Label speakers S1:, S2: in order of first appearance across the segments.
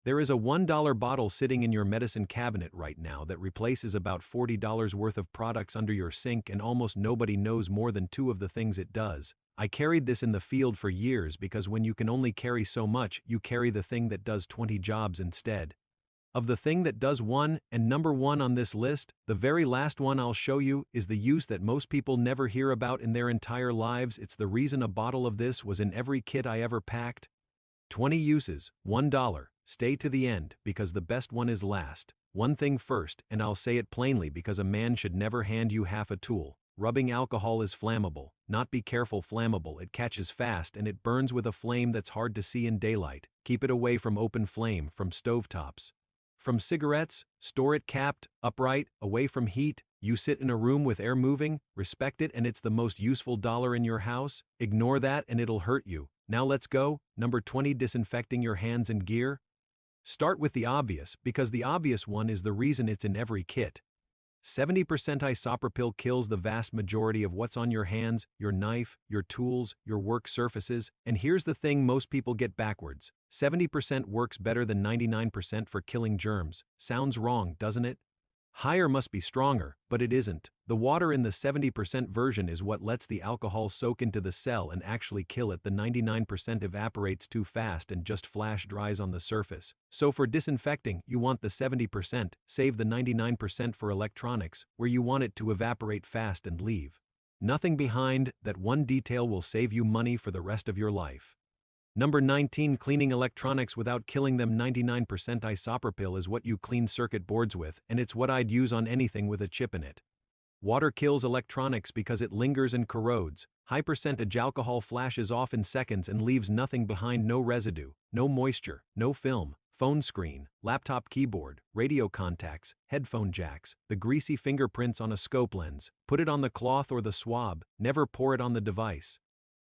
S1: There is a $1 bottle sitting in your medicine cabinet right now that replaces about $40 worth of products under your sink, and almost nobody knows more than two of the things it does. I carried this in the field for years because when you can only carry so much, you carry the thing that does 20 jobs instead of the thing that does one. And number one on this list, the very last one I'll show you, is the use that most people never hear about in their entire lives. It's the reason a bottle of this was in every kit I ever packed. 20 uses, $1. Stay to the end, because the best one is last. One thing first, and I'll say it plainly because a man should never hand you half a tool. Rubbing alcohol is flammable. Not be careful flammable. It catches fast and it burns with a flame that's hard to see in daylight. Keep it away from open flame, from stovetops. From cigarettes, store it capped, upright, away from heat. You sit in a room with air moving, respect it, and it's the most useful dollar in your house. Ignore that and it'll hurt you. Now let's go. Number 20, disinfecting your hands and gear. Start with the obvious, because the obvious one is the reason it's in every kit. 70% isopropyl kills the vast majority of what's on your hands, your knife, your tools, your work surfaces, and here's the thing most people get backwards. 70% works better than 99% for killing germs. Sounds wrong, doesn't it? Higher must be stronger, but it isn't. The water in the 70% version is what lets the alcohol soak into the cell and actually kill it. The 99% evaporates too fast and just flash dries on the surface. So for disinfecting, you want the 70%, save the 99% for electronics, where you want it to evaporate fast and leave nothing behind. That one detail will save you money for the rest of your life. Number 19, cleaning electronics without killing them. 99% isopropyl is what you clean circuit boards with, and it's what I'd use on anything with a chip in it. Water kills electronics because it lingers and corrodes. High percentage alcohol flashes off in seconds and leaves nothing behind. No residue, no moisture, no film. Phone screen, laptop keyboard, radio contacts, headphone jacks, the greasy fingerprints on a scope lens. Put it on the cloth or the swab, never pour it on the device.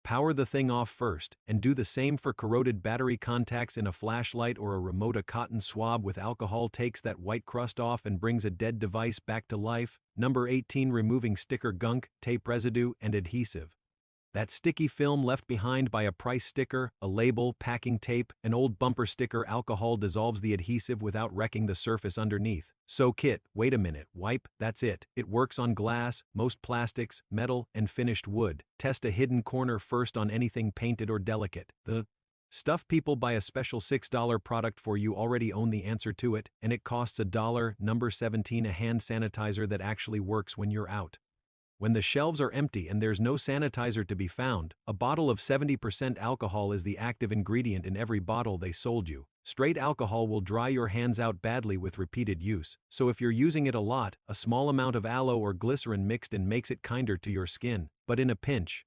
S1: Power the thing off first, and do the same for corroded battery contacts in a flashlight or a remote. A cotton swab with alcohol takes that white crust off and brings a dead device back to life. Number 18, removing sticker gunk, tape residue, and adhesive. That sticky film left behind by a price sticker, a label, packing tape, an old bumper sticker. Alcohol dissolves the adhesive without wrecking the surface underneath. So wait a minute, wipe, that's it. It works on glass, most plastics, metal, and finished wood. Test a hidden corner first on anything painted or delicate. The stuff people buy a special $6 product for, you already own the answer to it, and it costs $1. Number 17, a hand sanitizer that actually works when you're out. When the shelves are empty and there's no sanitizer to be found, a bottle of 70% alcohol is the active ingredient in every bottle they sold you. Straight alcohol will dry your hands out badly with repeated use, so if you're using it a lot, a small amount of aloe or glycerin mixed in makes it kinder to your skin. But in a pinch,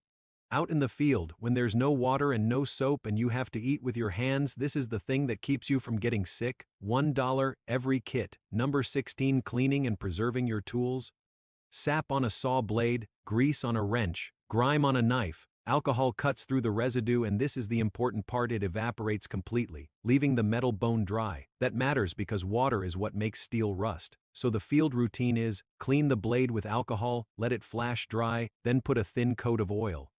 S1: out in the field, when there's no water and no soap and you have to eat with your hands, this is the thing that keeps you from getting sick. $1 every kit. Number 16, cleaning and preserving your tools. Sap on a saw blade, grease on a wrench, grime on a knife. Alcohol cuts through the residue, and this is the important part: it evaporates completely, leaving the metal bone dry. That matters because water is what makes steel rust. So the field routine is, clean the blade with alcohol, let it flash dry, then put a thin coat of oil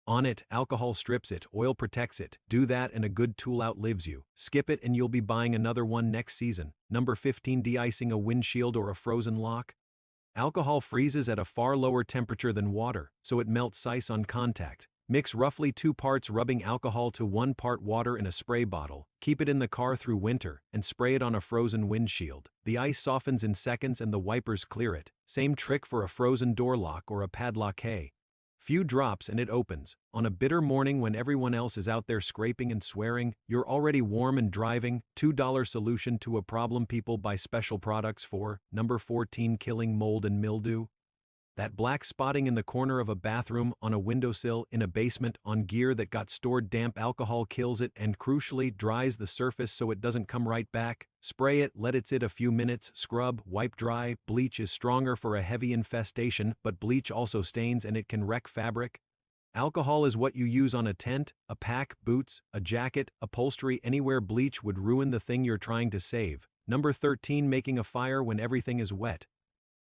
S1: on it. Alcohol strips it, oil protects it. Do that and a good tool outlives you. Skip it and you'll be buying another one next season. Number 15, de-icing a windshield or a frozen lock. Alcohol freezes at a far lower temperature than water, so it melts ice on contact. Mix roughly 2 parts rubbing alcohol to 1 part water in a spray bottle. Keep it in the car through winter, and spray it on a frozen windshield. The ice softens in seconds and the wipers clear it. Same trick for a frozen door lock or a padlock. Few drops and it opens. On a bitter morning when everyone else is out there scraping and swearing, you're already warm and driving. $2 solution to a problem people buy special products for. Number 14, killing mold and mildew. That black spotting in the corner of a bathroom, on a windowsill, in a basement, on gear that got stored damp. Alcohol kills it and, crucially, dries the surface so it doesn't come right back. Spray it, let it sit a few minutes, scrub, wipe dry. Bleach is stronger for a heavy infestation, but bleach also stains and it can wreck fabric. Alcohol is what you use on a tent, a pack, boots, a jacket, upholstery, anywhere. Bleach would ruin the thing you're trying to save. Number 13, making a fire when everything is wet.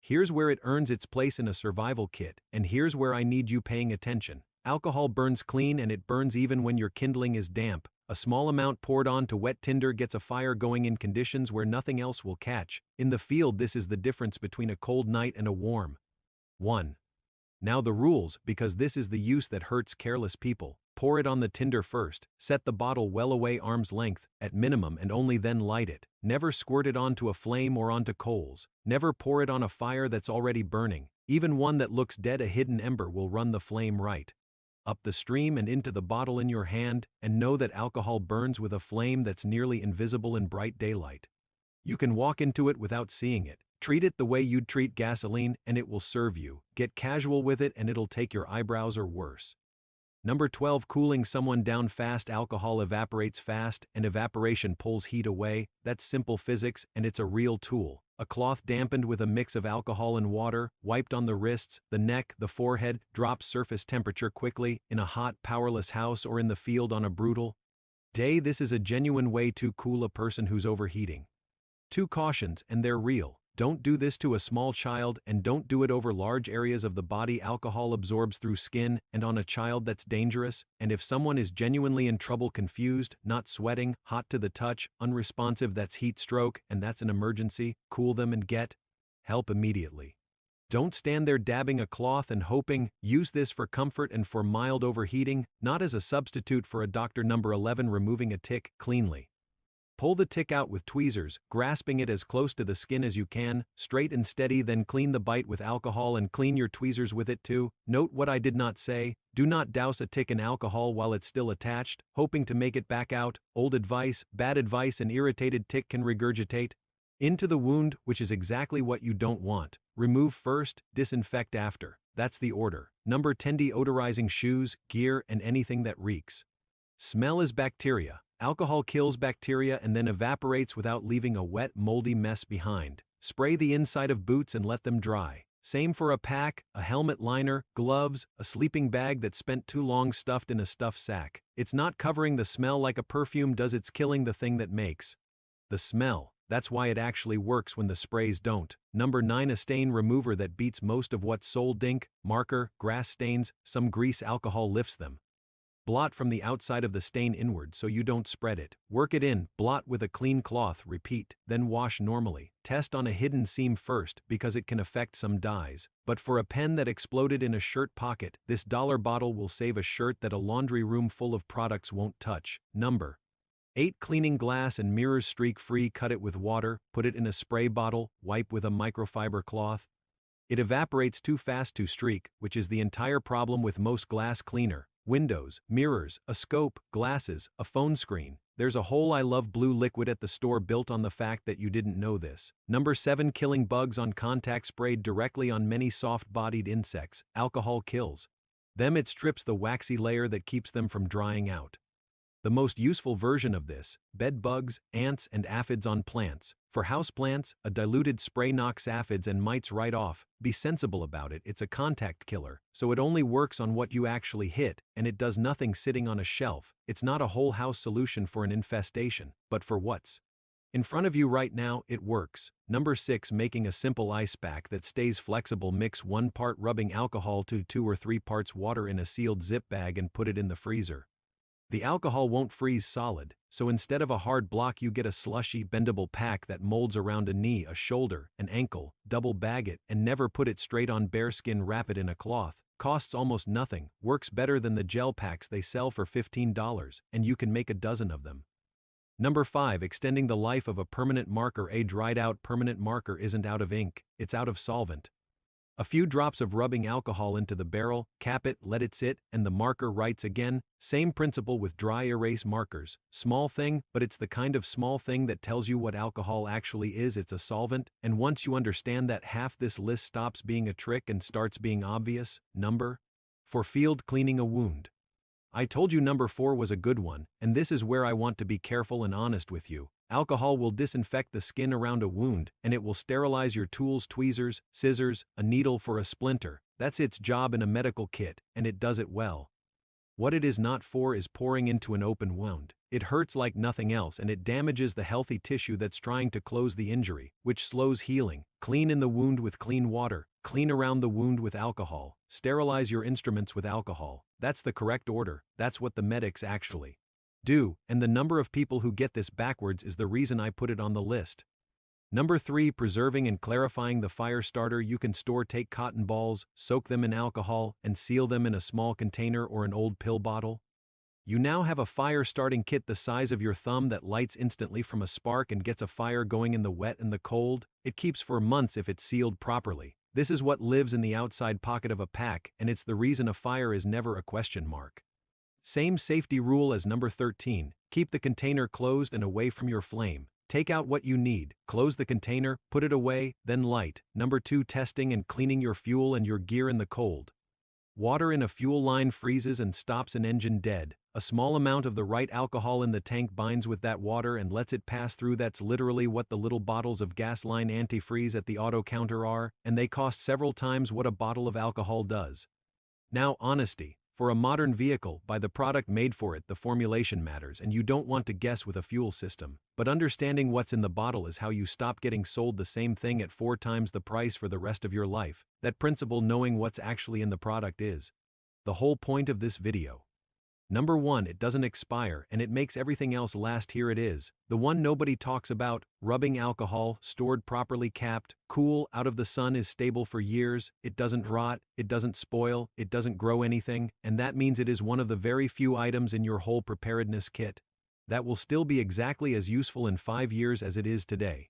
S1: Here's where it earns its place in a survival kit, and here's where I need you paying attention. Alcohol burns clean and it burns even when your kindling is damp. A small amount poured onto wet tinder gets a fire going in conditions where nothing else will catch. In the field, this is the difference between a cold night and a warm one. Now the rules, because this is the use that hurts careless people. Pour it on the tinder first, set the bottle well away arm's length, at minimum, and only then light it. Never squirt it onto a flame or onto coals. Never pour it on a fire that's already burning. Even one that looks dead, a hidden ember will run the flame right up the stream and into the bottle in your hand, and know that alcohol burns with a flame that's nearly invisible in bright daylight. You can walk into it without seeing it. Treat it the way you'd treat gasoline, and it will serve you. Get casual with it, and it'll take your eyebrows or worse. Number 12. Cooling someone down fast. Alcohol evaporates fast, and evaporation pulls heat away. That's simple physics, and it's a real tool. A cloth dampened with a mix of alcohol and water, wiped on the wrists, the neck, the forehead, drops surface temperature quickly, in a hot, powerless house or in the field on a brutal day. This is a genuine way to cool a person who's overheating. 2 cautions, and they're real. Don't do this to a small child, and don't do it over large areas of the body. Alcohol absorbs through skin, and on a child that's dangerous. And if someone is genuinely in trouble, confused, not sweating, hot to the touch, unresponsive, that's heat stroke, and that's an emergency. Cool them and get help immediately. Don't stand there dabbing a cloth and hoping. Use this for comfort and for mild overheating, not as a substitute for a doctor. Number 11. Removing a tick cleanly. Pull the tick out with tweezers, grasping it as close to the skin as you can, straight and steady. Then clean the bite with alcohol and clean your tweezers with it too. Note what I did not say: do not douse a tick in alcohol while it's still attached, hoping to make it back out. Old advice, bad advice. An irritated tick can regurgitate into the wound, which is exactly what you don't want. Remove first, disinfect after. That's the order. Number 10. Deodorizing shoes, gear, and anything that reeks. Smell is bacteria. Alcohol kills bacteria and then evaporates without leaving a wet, moldy mess behind. Spray the inside of boots and let them dry. Same for a pack, a helmet liner, gloves, a sleeping bag that spent too long stuffed in a stuffed sack. It's not covering the smell like a perfume does, it's killing the thing that makes the smell. That's why it actually works when the sprays don't. Number 9. A stain remover that beats most of what's sold. Ink, marker, grass stains, some grease. Alcohol lifts them. Blot from the outside of the stain inward so you don't spread it. Work it in, blot with a clean cloth, repeat, then wash normally. Test on a hidden seam first because it can affect some dyes. But for a pen that exploded in a shirt pocket, this dollar bottle will save a shirt that a laundry room full of products won't touch. Number 8. Cleaning glass and mirrors streak-free. Cut it with water, put it in a spray bottle, wipe with a microfiber cloth. It evaporates too fast to streak, which is the entire problem with most glass cleaner. Windows, mirrors, a scope, glasses, a phone screen. There's a whole I Love Blue liquid at the store built on the fact that you didn't know this. Number 7. Killing bugs on contact. Sprayed directly on many soft-bodied insects. Alcohol kills them. It strips the waxy layer that keeps them from drying out. The most useful version of this: bed bugs, ants, and aphids on plants. For houseplants, a diluted spray knocks aphids and mites right off. Be sensible about it. It's a contact killer, so it only works on what you actually hit, and it does nothing sitting on a shelf. It's not a whole house solution for an infestation, but for what's in front of you right now, it works. Number 6. Making a simple ice pack that stays flexible. Mix 1 part rubbing alcohol to 2 or 3 parts water in a sealed zip bag and put it in the freezer. The alcohol won't freeze solid, so instead of a hard block you get a slushy, bendable pack that molds around a knee, a shoulder, an ankle. Double bag it, and never put it straight on bare skin. Wrap it in a cloth. Costs almost nothing, works better than the gel packs they sell for $15, and you can make a dozen of them. Number 5. Extending the life of a permanent marker. A dried out permanent marker isn't out of ink, it's out of solvent. A few drops of rubbing alcohol into the barrel, cap it, let it sit, and the marker writes again. Same principle with dry erase markers. Small thing, but it's the kind of small thing that tells you what alcohol actually is. It's a solvent, and once you understand that, half this list stops being a trick and starts being obvious. Number 4. Field cleaning a wound. I told you number 4 was a good one, and this is where I want to be careful and honest with you. Alcohol will disinfect the skin around a wound, and it will sterilize your tools, tweezers, scissors, a needle for a splinter. That's its job in a medical kit, and it does it well. What it is not for is pouring into an open wound. It hurts like nothing else, and it damages the healthy tissue that's trying to close the injury, which slows healing. Clean in the wound with clean water. Clean around the wound with alcohol. Sterilize your instruments with alcohol. That's the correct order. That's what the medics actually Do, and the number of people who get this backwards is the reason I put it on the list. Number 3. Preserving and clarifying the fire starter. You can take cotton balls, soak them in alcohol, and seal them in a small container or an old pill bottle. You now have a fire starting kit the size of your thumb that lights instantly from a spark and gets a fire going in the wet and the cold. It keeps for months if it's sealed properly. This is what lives in the outside pocket of a pack, and it's the reason a fire is never a question mark. Same safety rule as number 13. Keep the container closed and away from your flame. Take out what you need, close the container, put it away, then light. Number 2. Testing and cleaning your fuel and your gear in the cold. Water in a fuel line freezes and stops an engine dead. A small amount of the right alcohol in the tank binds with that water and lets it pass through. That's literally what the little bottles of gas-line antifreeze at the auto counter are, and they cost several times what a bottle of alcohol does. Now, honesty. For a modern vehicle, by the product made for it, the formulation matters, and you don't want to guess with a fuel system. But understanding what's in the bottle is how you stop getting sold the same thing at 4 times the price for the rest of your life. That principle, knowing what's actually in the product, is the whole point of this video. Number 1. It doesn't expire, and it makes everything else last. Here it is, the one nobody talks about: rubbing alcohol, stored properly, capped, cool, out of the sun, is stable for years. It doesn't rot, it doesn't spoil, it doesn't grow anything, and that means it is one of the very few items in your whole preparedness kit that will still be exactly as useful in 5 years as it is today.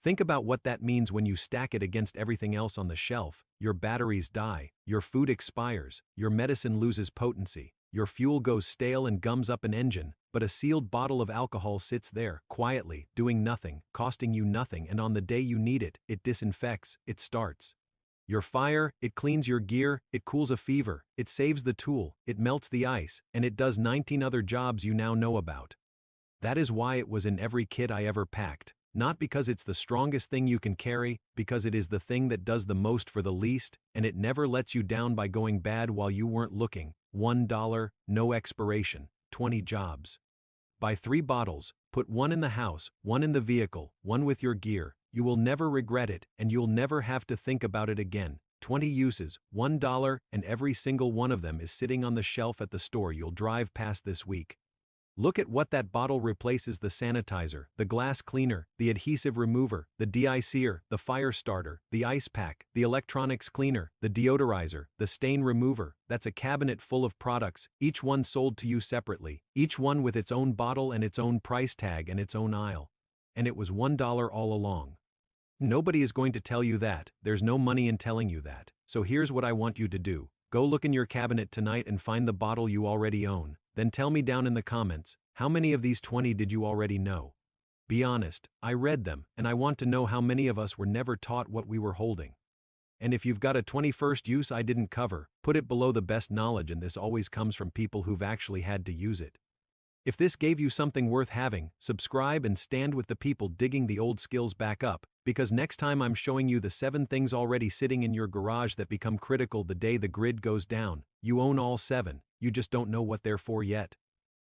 S1: Think about what that means when you stack it against everything else on the shelf. Your batteries die, your food expires, your medicine loses potency, your fuel goes stale and gums up an engine, but a sealed bottle of alcohol sits there, quietly, doing nothing, costing you nothing, and on the day you need it, it disinfects, it starts your fire, it cleans your gear, it cools a fever, it saves the tool, it melts the ice, and it does 19 other jobs you now know about. That is why it was in every kit I ever packed. Not because it's the strongest thing you can carry, because it is the thing that does the most for the least, and it never lets you down by going bad while you weren't looking. $1, no expiration, 20 jobs. Buy 3 bottles, put 1 in the house, 1 in the vehicle, 1 with your gear. You will never regret it, and you'll never have to think about it again. 20 uses, $1, and every single one of them is sitting on the shelf at the store you'll drive past this week. Look at what that bottle replaces: the sanitizer, the glass cleaner, the adhesive remover, the de-icer, the fire starter, the ice pack, the electronics cleaner, the deodorizer, the stain remover. That's a cabinet full of products, each one sold to you separately, each one with its own bottle and its own price tag and its own aisle. And it was $1 all along. Nobody is going to tell you that. There's no money in telling you that. So here's what I want you to do. Go look in your cabinet tonight and find the bottle you already own. Then tell me down in the comments, how many of these 20 did you already know? Be honest, I read them, and I want to know how many of us were never taught what we were holding. And if you've got a 21st use I didn't cover, put it below the best knowledge, and this always comes from people who've actually had to use it. If this gave you something worth having, subscribe and stand with the people digging the old skills back up, because next time I'm showing you the 7 things already sitting in your garage that become critical the day the grid goes down. You own all 7, you just don't know what they're for yet.